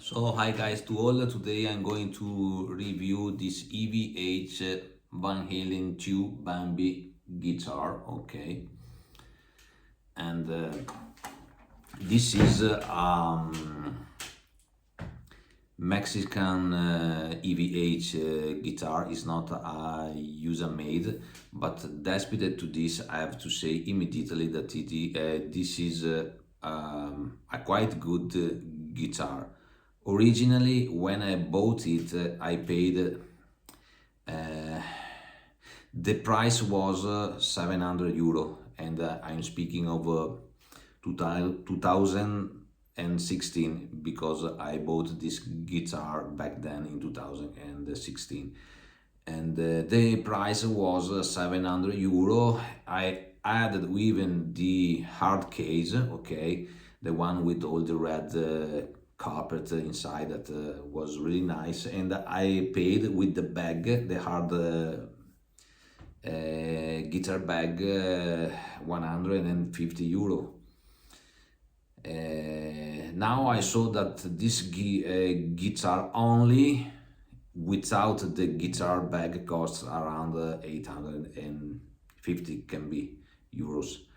So hi guys to all, today I'm going to review this EVH Van Halen 2 BumbleBee guitar, okay, and this is Mexican EVH guitar. Is not a user made, but despite to this I have to say immediately that this is a quite good guitar. Originally, when I bought it, I paid the price was €700, and I'm speaking of 2016 because I bought this guitar back then in 2016, and the price was €700. I added even the hard case, okay, the one with all the red carpet inside that was really nice, and I paid with the bag, the hard guitar bag, €150. Now I saw that this guitar only without the guitar bag costs around 850 can be euros,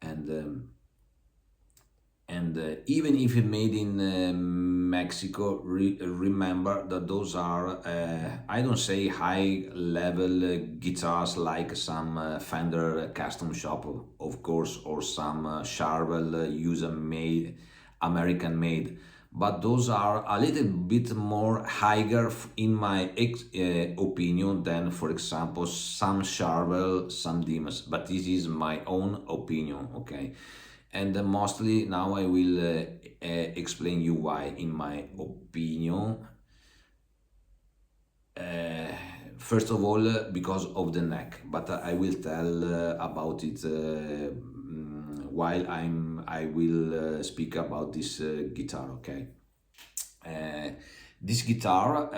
and even if it made in Mexico, remember that those are I don't say high level guitars like some Fender custom shop, of course, or some Charvel user made, American made, but those are a little bit more higher in my opinion than, for example, some Charvel, some Dimas, but this is my own opinion, okay. And mostly now I will explain you why, in my opinion. First of all, because of the neck, but I will tell about it while I will speak about this guitar. Okay, this guitar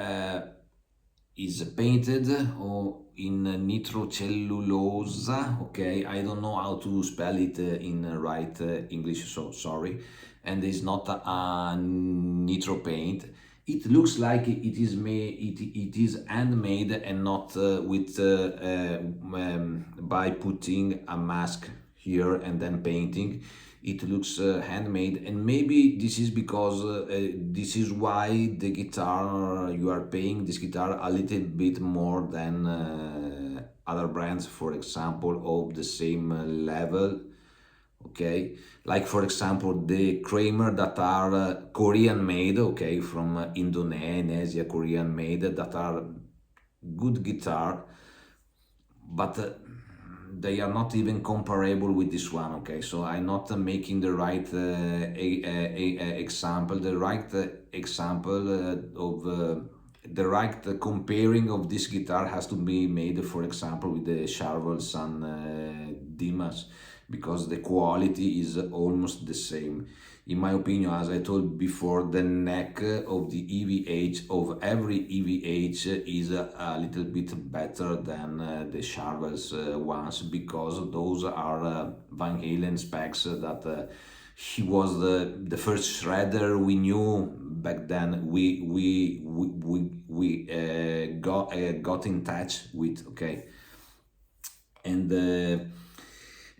is painted in nitrocellulose. Okay, I don't know how to spell it in right English, so sorry. And it's not a nitro paint. It looks like it is made. It is handmade and not with by putting a mask here and then painting. It looks handmade, and maybe this is because this is why the guitar, you are paying this guitar a little bit more than other brands, for example, of the same level, okay, like for example the Kramer that are Korean made, okay, from Indonesia, Korean made, that are good guitar, but they are not even comparable with this one, okay. So I'm not making the right example, the right example of the right comparing of this guitar has to be made, for example, with the Charvels and Dimas, because the quality is almost the same. In my opinion, as I told before, the neck of the EVH, of every EVH, is a little bit better than the Charvel's ones, because those are Van Halen specs that he was the first shredder we knew back then. We got in touch with, okay, and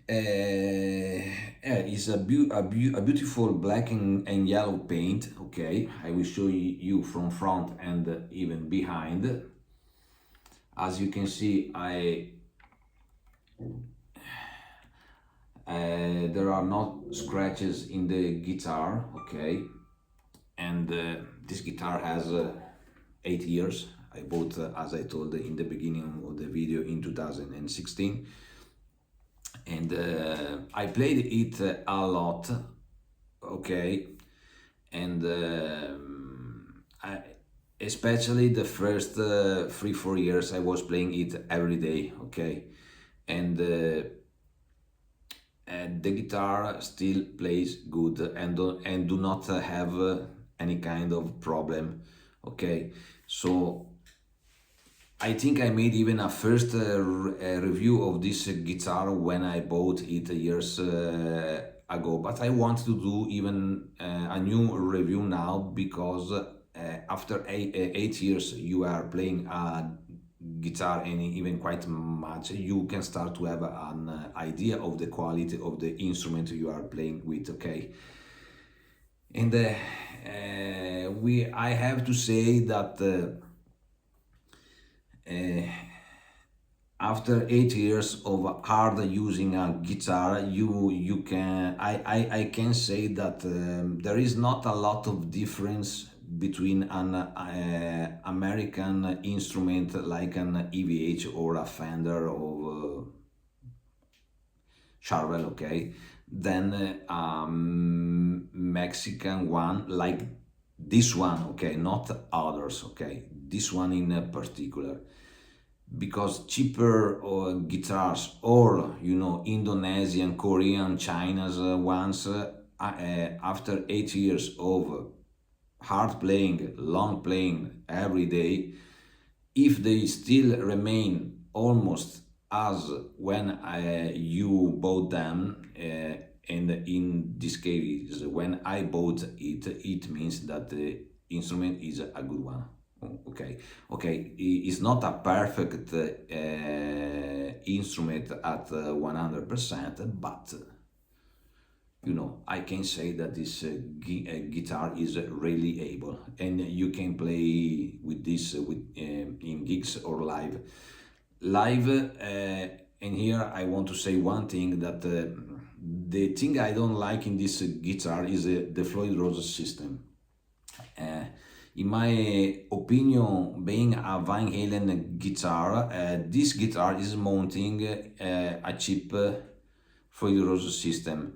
It's a beautiful black and yellow paint. Okay, I will show you from front and even behind. As you can see, there are not scratches in the guitar. Okay, and this guitar has 8 years. I bought, as I told in the beginning of the video, in 2016, and I played it a lot. Okay, and especially the first 3-4 years I was playing it every day. Okay, and the guitar still plays good and do not have any kind of problem. Okay, so I think I made even a first review of this guitar when I bought it years ago, but I want to do even a new review now, because after 8 years you are playing a guitar, and even quite much, you can start to have an idea of the quality of the instrument you are playing with. Okay, and I have to say that after 8 years of hard using a guitar, you can I can say that there is not a lot of difference between an American instrument like an EVH or a Fender or Charvel, okay, than Mexican one like this one, okay, not others, okay, this one in particular, because cheaper guitars, or Indonesian, Korean, China's ones, after 8 years of hard playing, long playing every day, if they still remain almost as when you bought them, and in this case when I bought it, it means that the instrument is a good one. Okay, okay, it's not a perfect instrument at 100%, but I can say that this guitar is really able, and you can play with this in gigs or live. Live, and here I want to say one thing, that the thing I don't like in this guitar is the Floyd Rose system. Uh, in my opinion, being a Van Halen guitar, this guitar is mounting a cheap Floyd Rose system.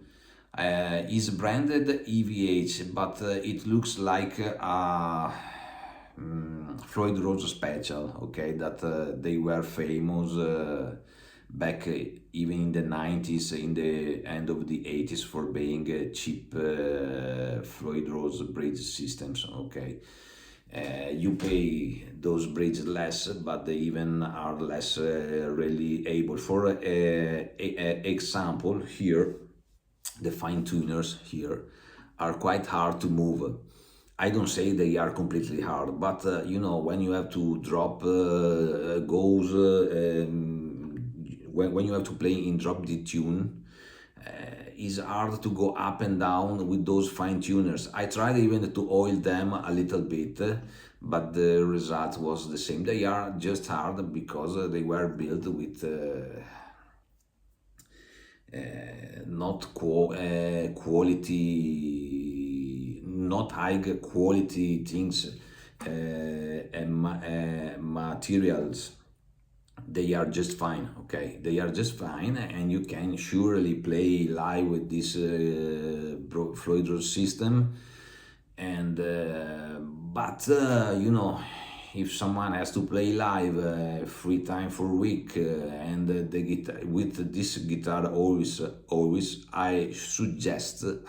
Is branded EVH, but it looks like a Floyd Rose special. Okay, that they were famous back even in the 90s, in the end of the 80s, for being cheap Floyd Rose bridge systems. Okay, you pay those bridges less, but they even are less really able. For example, here the fine tuners here are quite hard to move. I don't say they are completely hard, but when you have to drop goes, when you have to play in drop the tune, it's hard to go up and down with those fine tuners. I tried even to oil them a little bit, but the result was the same. They are just hard because they were built with not quality, not high quality things, and materials. They are just fine. Okay, they are just fine, and you can surely play live with this Floyd Rose system. And but if someone has to play live 3 times per week, and the guitar with this guitar, always I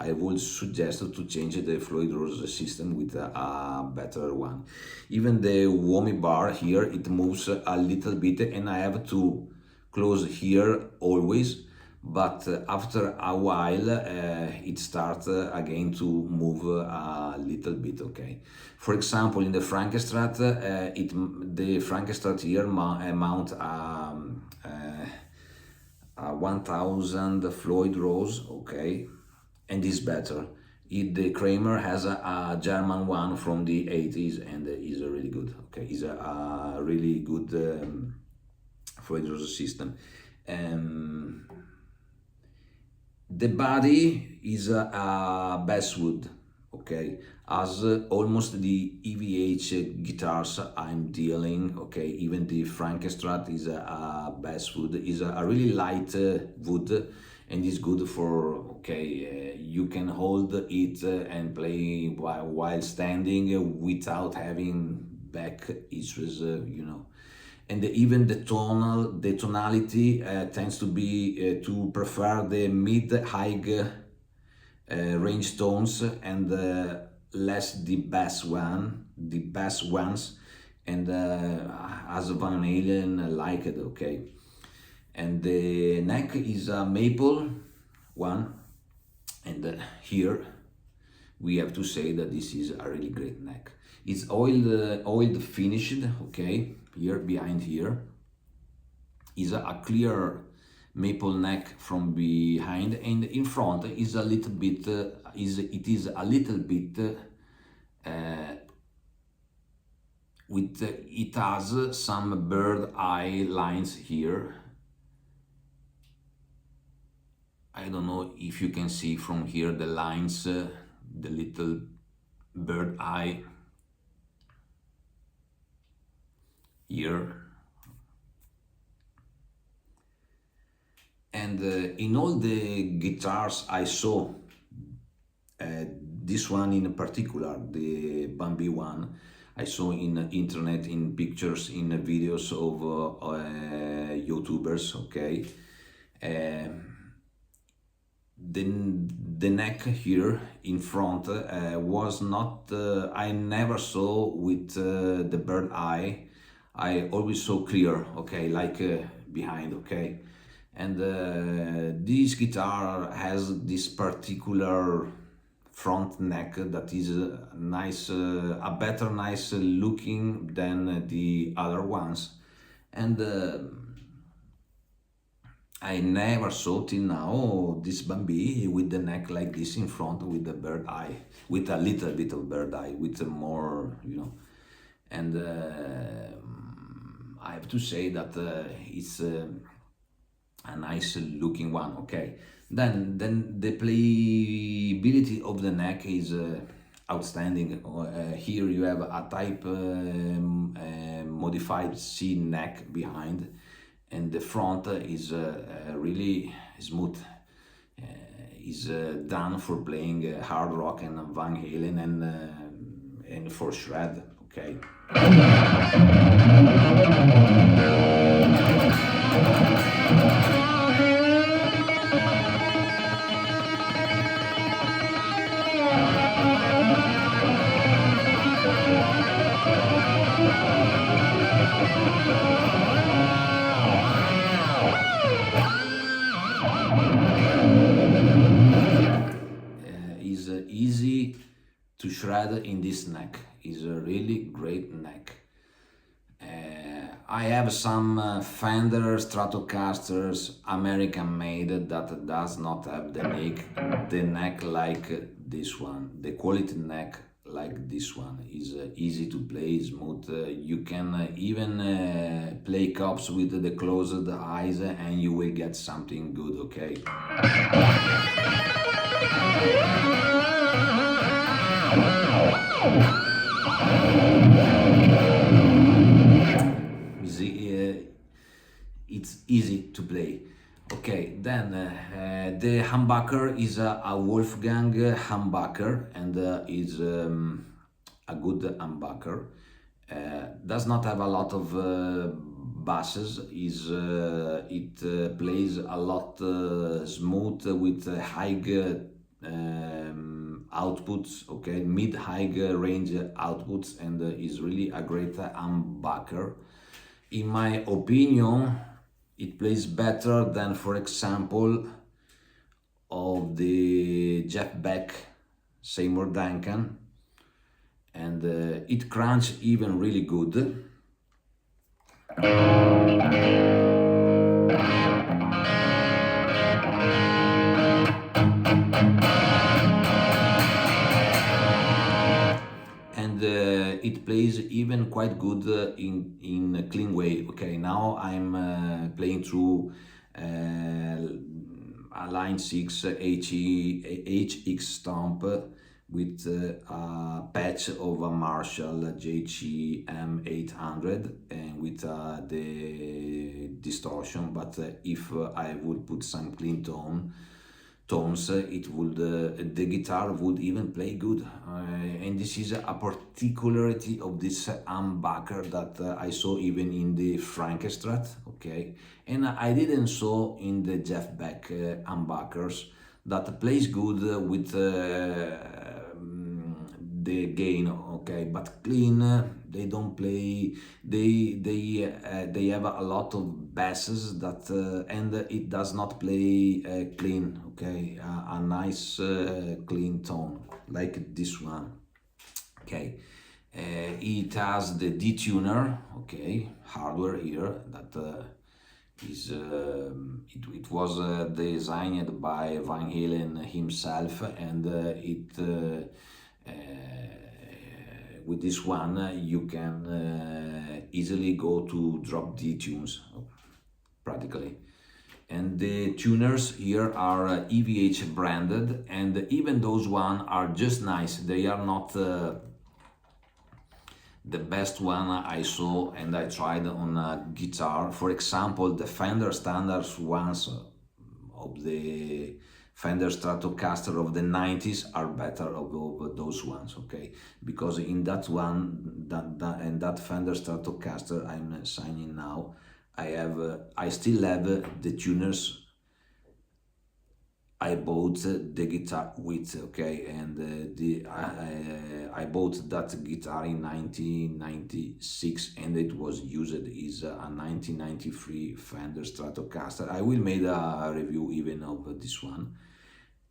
would suggest to change the Floyd Rose system with a better one. Even the whammy bar here, it moves a little bit, and I have to close here always, but after a while it starts again to move a little bit. Okay, for example, in the Frankstrat, the Frankstrat here mount 1000 Floyd Rose, okay, and is better. The Kramer has a German one from the 80s and is really good. Okay, is a really good Floyd Rose system. Um, the body is a basswood, okay, as almost the EVH guitars I'm dealing, okay, even the Frankenstrat is a basswood, is a really light wood and is good for, okay, you can hold it and play while standing without having back issues, and even the tonality tends to be to prefer the mid-high range tones and less the bass ones, and as Van Halen like it, okay. And the neck is a maple one, and here we have to say that this is a really great neck. It's oiled finished, okay. Here behind here is a clear maple neck from behind, and in front is a little bit it is a little bit with it has some bird eye lines here. I don't know if you can see from here the lines, the little bird eye here. And in all the guitars I saw, this one in particular, the BumbleBee one, I saw in internet, in pictures, in videos of YouTubers, okay. The neck here in front was not, I never saw with the bird eye. I always saw clear, okay, like behind, okay. And this guitar has this particular front neck that is nice, a better nice looking than the other ones. And I never saw till now this BumbleBee with the neck like this in front with the bird eye, with a little bit of bird eye, with more, and I have to say that it's a nice looking one, okay. Then the playability of the neck is outstanding. Here you have a type modified C neck behind, and the front is really smooth. Is done for playing hard rock and Van Halen and for shred, okay. Is easy to shred in this neck. Is a really great neck. I have some Fender Stratocasters American made that does not have the neck like this one. The quality neck like this one is easy to play, smooth. You can even play cops with the closed eyes and you will get something good, okay? It's easy to play. Okay, then the humbucker is a Wolfgang humbucker and is a good humbucker. Does not have a lot of basses. It plays a lot smooth with high outputs, okay, mid-high range outputs, and is really a great humbucker. In my opinion, it plays better than, for example, of the Jeff Beck Seymour Duncan, and it crunch even really good. it plays even quite good in a clean way. Okay, now I'm playing through a line 6 HX stomp with a patch of a Marshall JCM 800 and with the distortion. But if I would put some clean tones, it would the guitar would even play good. And this is a particularity of this humbucker that I saw even in the Frankestrat, okay, and I didn't saw in the Jeff Beck humbuckers that plays good with the gain, okay, but clean they don't play. They have a lot of basses that and it does not play clean, okay, a nice clean tone like this one, okay. It has the detuner, okay, hardware here that it was designed by Van Halen himself, and with this one you can easily go to drop D tunes practically. And the tuners here are EVH branded, and even those one are just nice. They are not the best one I saw and I tried on a guitar. For example, the Fender Standards ones of the Fender Stratocaster of the 90s are better of those ones, okay? Because in that one, that Fender Stratocaster I'm signing now, I still have the tuners I bought the guitar with, okay, and I bought that guitar in 1996, and it was used as a 1993 Fender Stratocaster. I will make a review even of this one.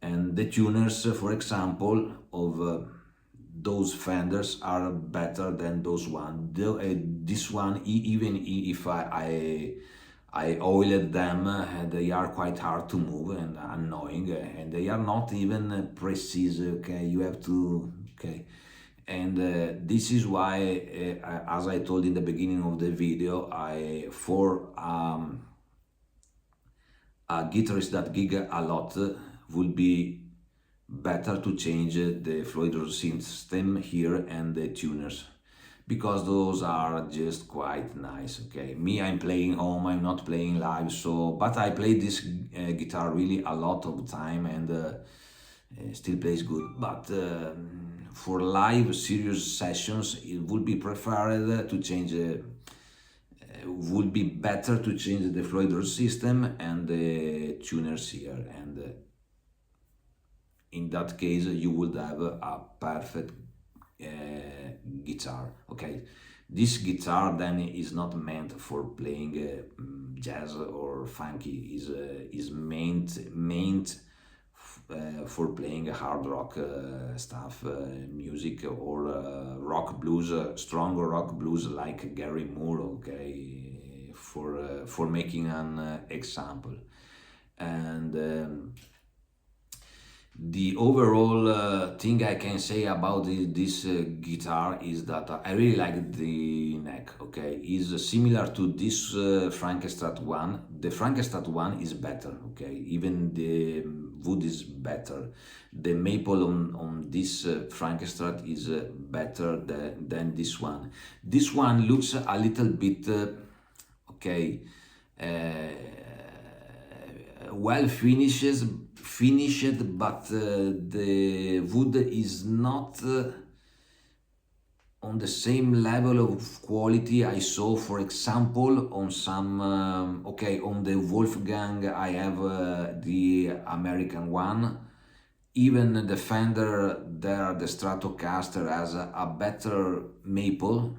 And the tuners, for example, of those Fenders are better than those one. This one, even if I oiled them, they are quite hard to move and annoying, and they are not even precise, okay, you have to, okay. And this is why, as I told in the beginning of the video, for a guitarist that gig a lot would be better to change the fluid system here and the tuners, because those are just quite nice, okay. Me, I'm playing home, I'm not playing live, so, but I play this guitar really a lot of time, and still plays good. But for live serious sessions, it would be preferred to change would be better to change the fluid system and the tuners here, and in that case you would have a perfect guitar, okay. This guitar then is not meant for playing jazz or funky, is meant for playing hard rock stuff, music, or rock blues, stronger rock blues like Gary Moore, okay, for making an example. And the overall thing I can say about this guitar is that I really like the neck, okay. Is similar to this Frankestrat one. The Frankestrat one is better, okay, even the wood is better. The maple on this Frankestrat is better than this one. This one looks a little bit okay, well finished, but the wood is not on the same level of quality I saw, for example, on some okay, on the Wolfgang I have the American one. Even the Fender there, the Stratocaster, has a better maple,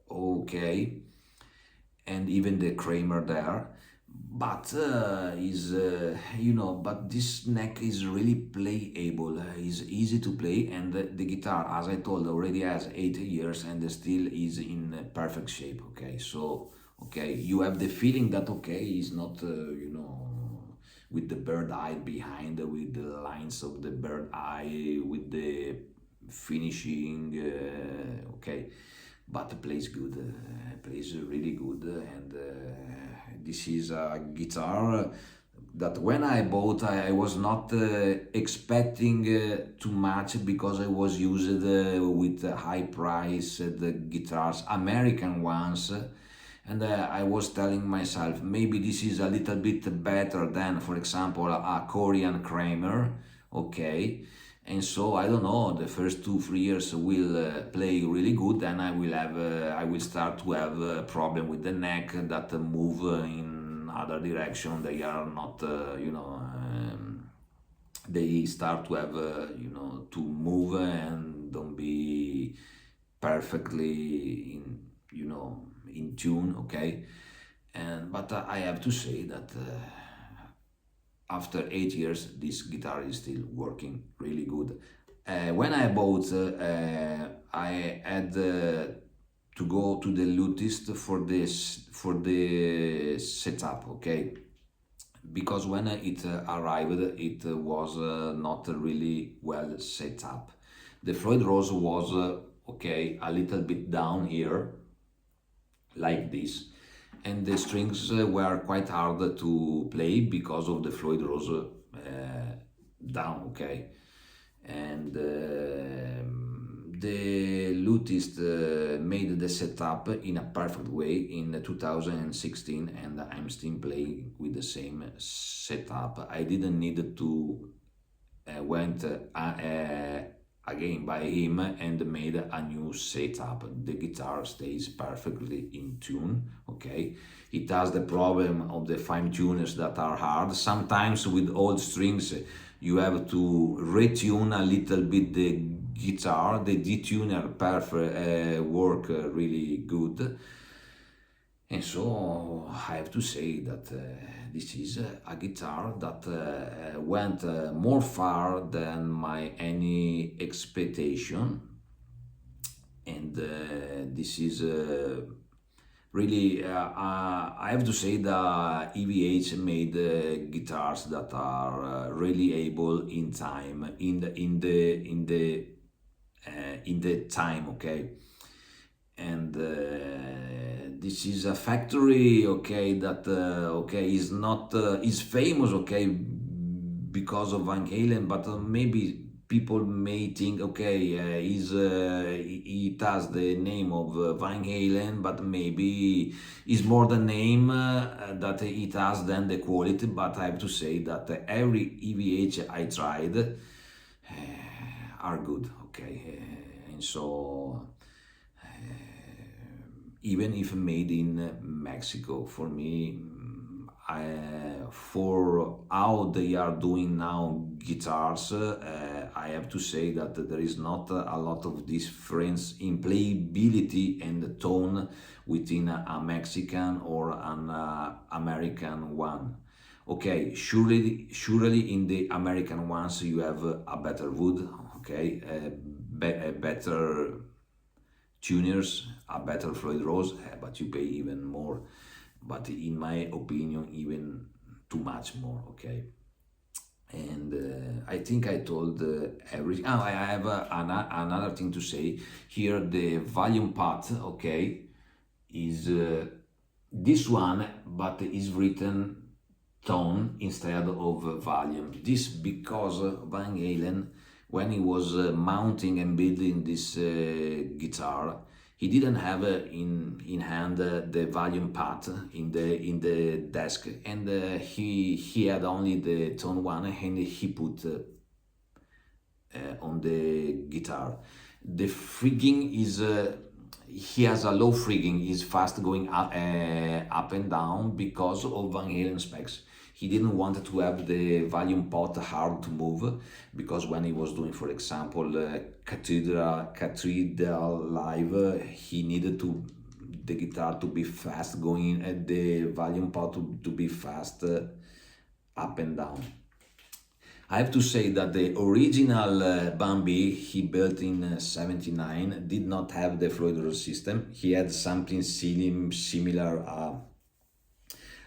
okay, and even the Kramer there. But is but this neck is really playable, is easy to play, and the guitar, as I told, already has 8 years and still is in perfect shape, okay. So okay, you have the feeling that okay, is not with the bird eye behind, with the lines of the bird eye, with the finishing, okay, but plays good, plays really good, and this is a guitar that when I bought, I was not expecting too much because I was used with high price guitars, American ones, and I was telling myself maybe this is a little bit better than, for example, a Korean Kramer, okay. And so I don't know. The first 2 3 years will play really good, and I will start to have a problem with the neck that move in other direction. They are not, they start to have, to move and don't be perfectly in tune, okay. And but I have to say that. After 8 years, this guitar is still working really good. When I bought, I had to go to the lutist for the setup, okay? Because when it arrived, it was not really well set up. The Floyd Rose was okay, a little bit down here, like this, and the strings were quite hard to play because of the Floyd Rose down, okay. And the lutist made the setup in a perfect way in 2016, and I'm still playing with the same setup. I didn't need to went again by him and made a new setup. The guitar stays perfectly in tune, okay. It has the problem of the fine tuners that are hard. Sometimes with old strings you have to retune a little bit the guitar. The detuner perfect work really good. And so I have to say that this is a guitar that went more far than my any expectation, and this is really. I have to say that EVH made guitars that are really able in time, in the time, okay. And this is a factory, okay, that okay is not is famous, okay, because of Van Halen, but maybe people may think, okay, it has the name of Van Halen, but maybe is more the name that it has than the quality. But I have to say that every EVH I tried are good, okay. And so even if made in Mexico, for me, for how they are doing now guitars, I have to say that there is not a lot of difference in playability and tone within a Mexican or an American one. Okay, surely in the American ones you have a better wood, okay, a better tuners, a better Floyd Rose, but you pay even more. But in my opinion, even too much more, okay. And I think I told everything. I have another thing to say here. The volume part, okay, is this one, but is written tone instead of volume. This because Van Halen, when he was mounting and building this guitar, he didn't have in hand the volume part in the desk, and he had only the tone one, and he put on the guitar. The frigging is he has a low frigging, is fast going up and down because of Van Halen specs. He didn't want to have the volume pot hard to move, because when he was doing, for example, Cathedral Live, he needed the guitar to be fast going and the volume pot to be fast up and down. I have to say that the original BumbleBee he built in '79 did not have the Floyd Rose system. He had something similar,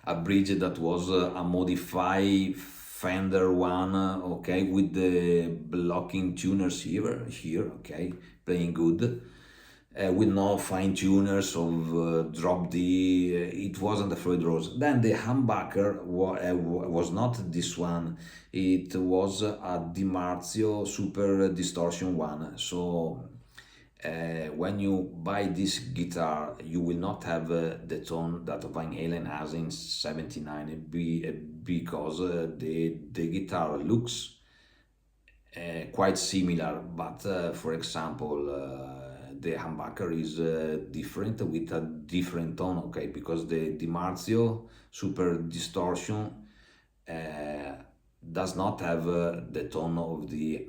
a bridge that was a modified Fender one, okay, with the blocking tuners here, okay, playing good, with no fine tuners of drop D. It wasn't the Floyd Rose. Then the humbucker was not this one. It was a Di Marzio Super Distortion one. So when you buy this guitar, you will not have the tone that Van Halen has in '79 because the guitar looks quite similar, but for example, the humbucker is different with a different tone, okay? Because the Di Marzio Super Distortion uh, does not have the tone of the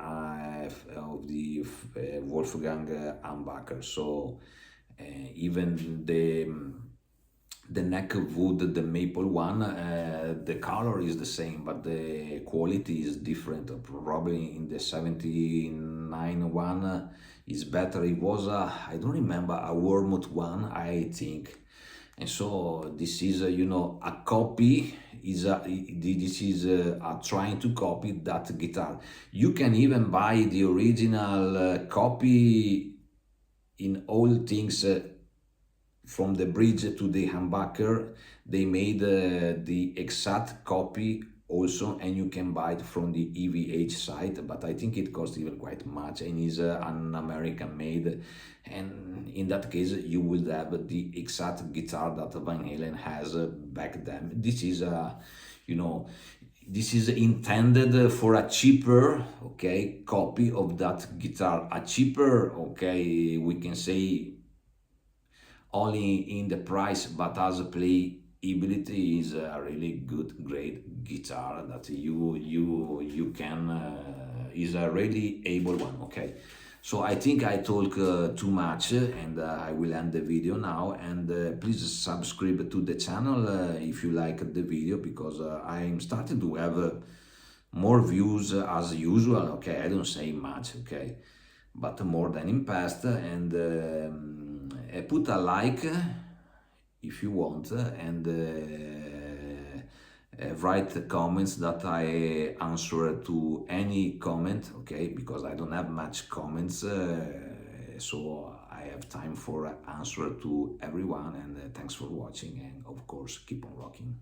Wolfgang humbucker. So even the neck of wood, the maple one, the color is the same, but the quality is different. Probably in the '79 one is better. It was I don't remember, a Wormwood one, I think. And so this is a copy. This is trying to copy that guitar. You can even buy the original copy in all things. From the bridge to the humbucker, they made the exact copy also, and you can buy it from the EVH site, but I think it costs even quite much and is an American made. And in that case, you would have the exact guitar that Van Halen has back then. This is this is intended for a cheaper, okay, copy of that guitar. A cheaper, okay, we can say only in the price, but as a playability is a really good, great guitar that you can is a really able one. Okay, so I think I talk too much, and I will end the video now. And please subscribe to the channel if you like the video, because I'm starting to have more views as usual. Okay, I don't say much. Okay, but more than in past. And put a like if you want, and write comments that I answer to any comment, okay, because I don't have much comments, so I have time for answer to everyone. And thanks for watching, and of course keep on rocking.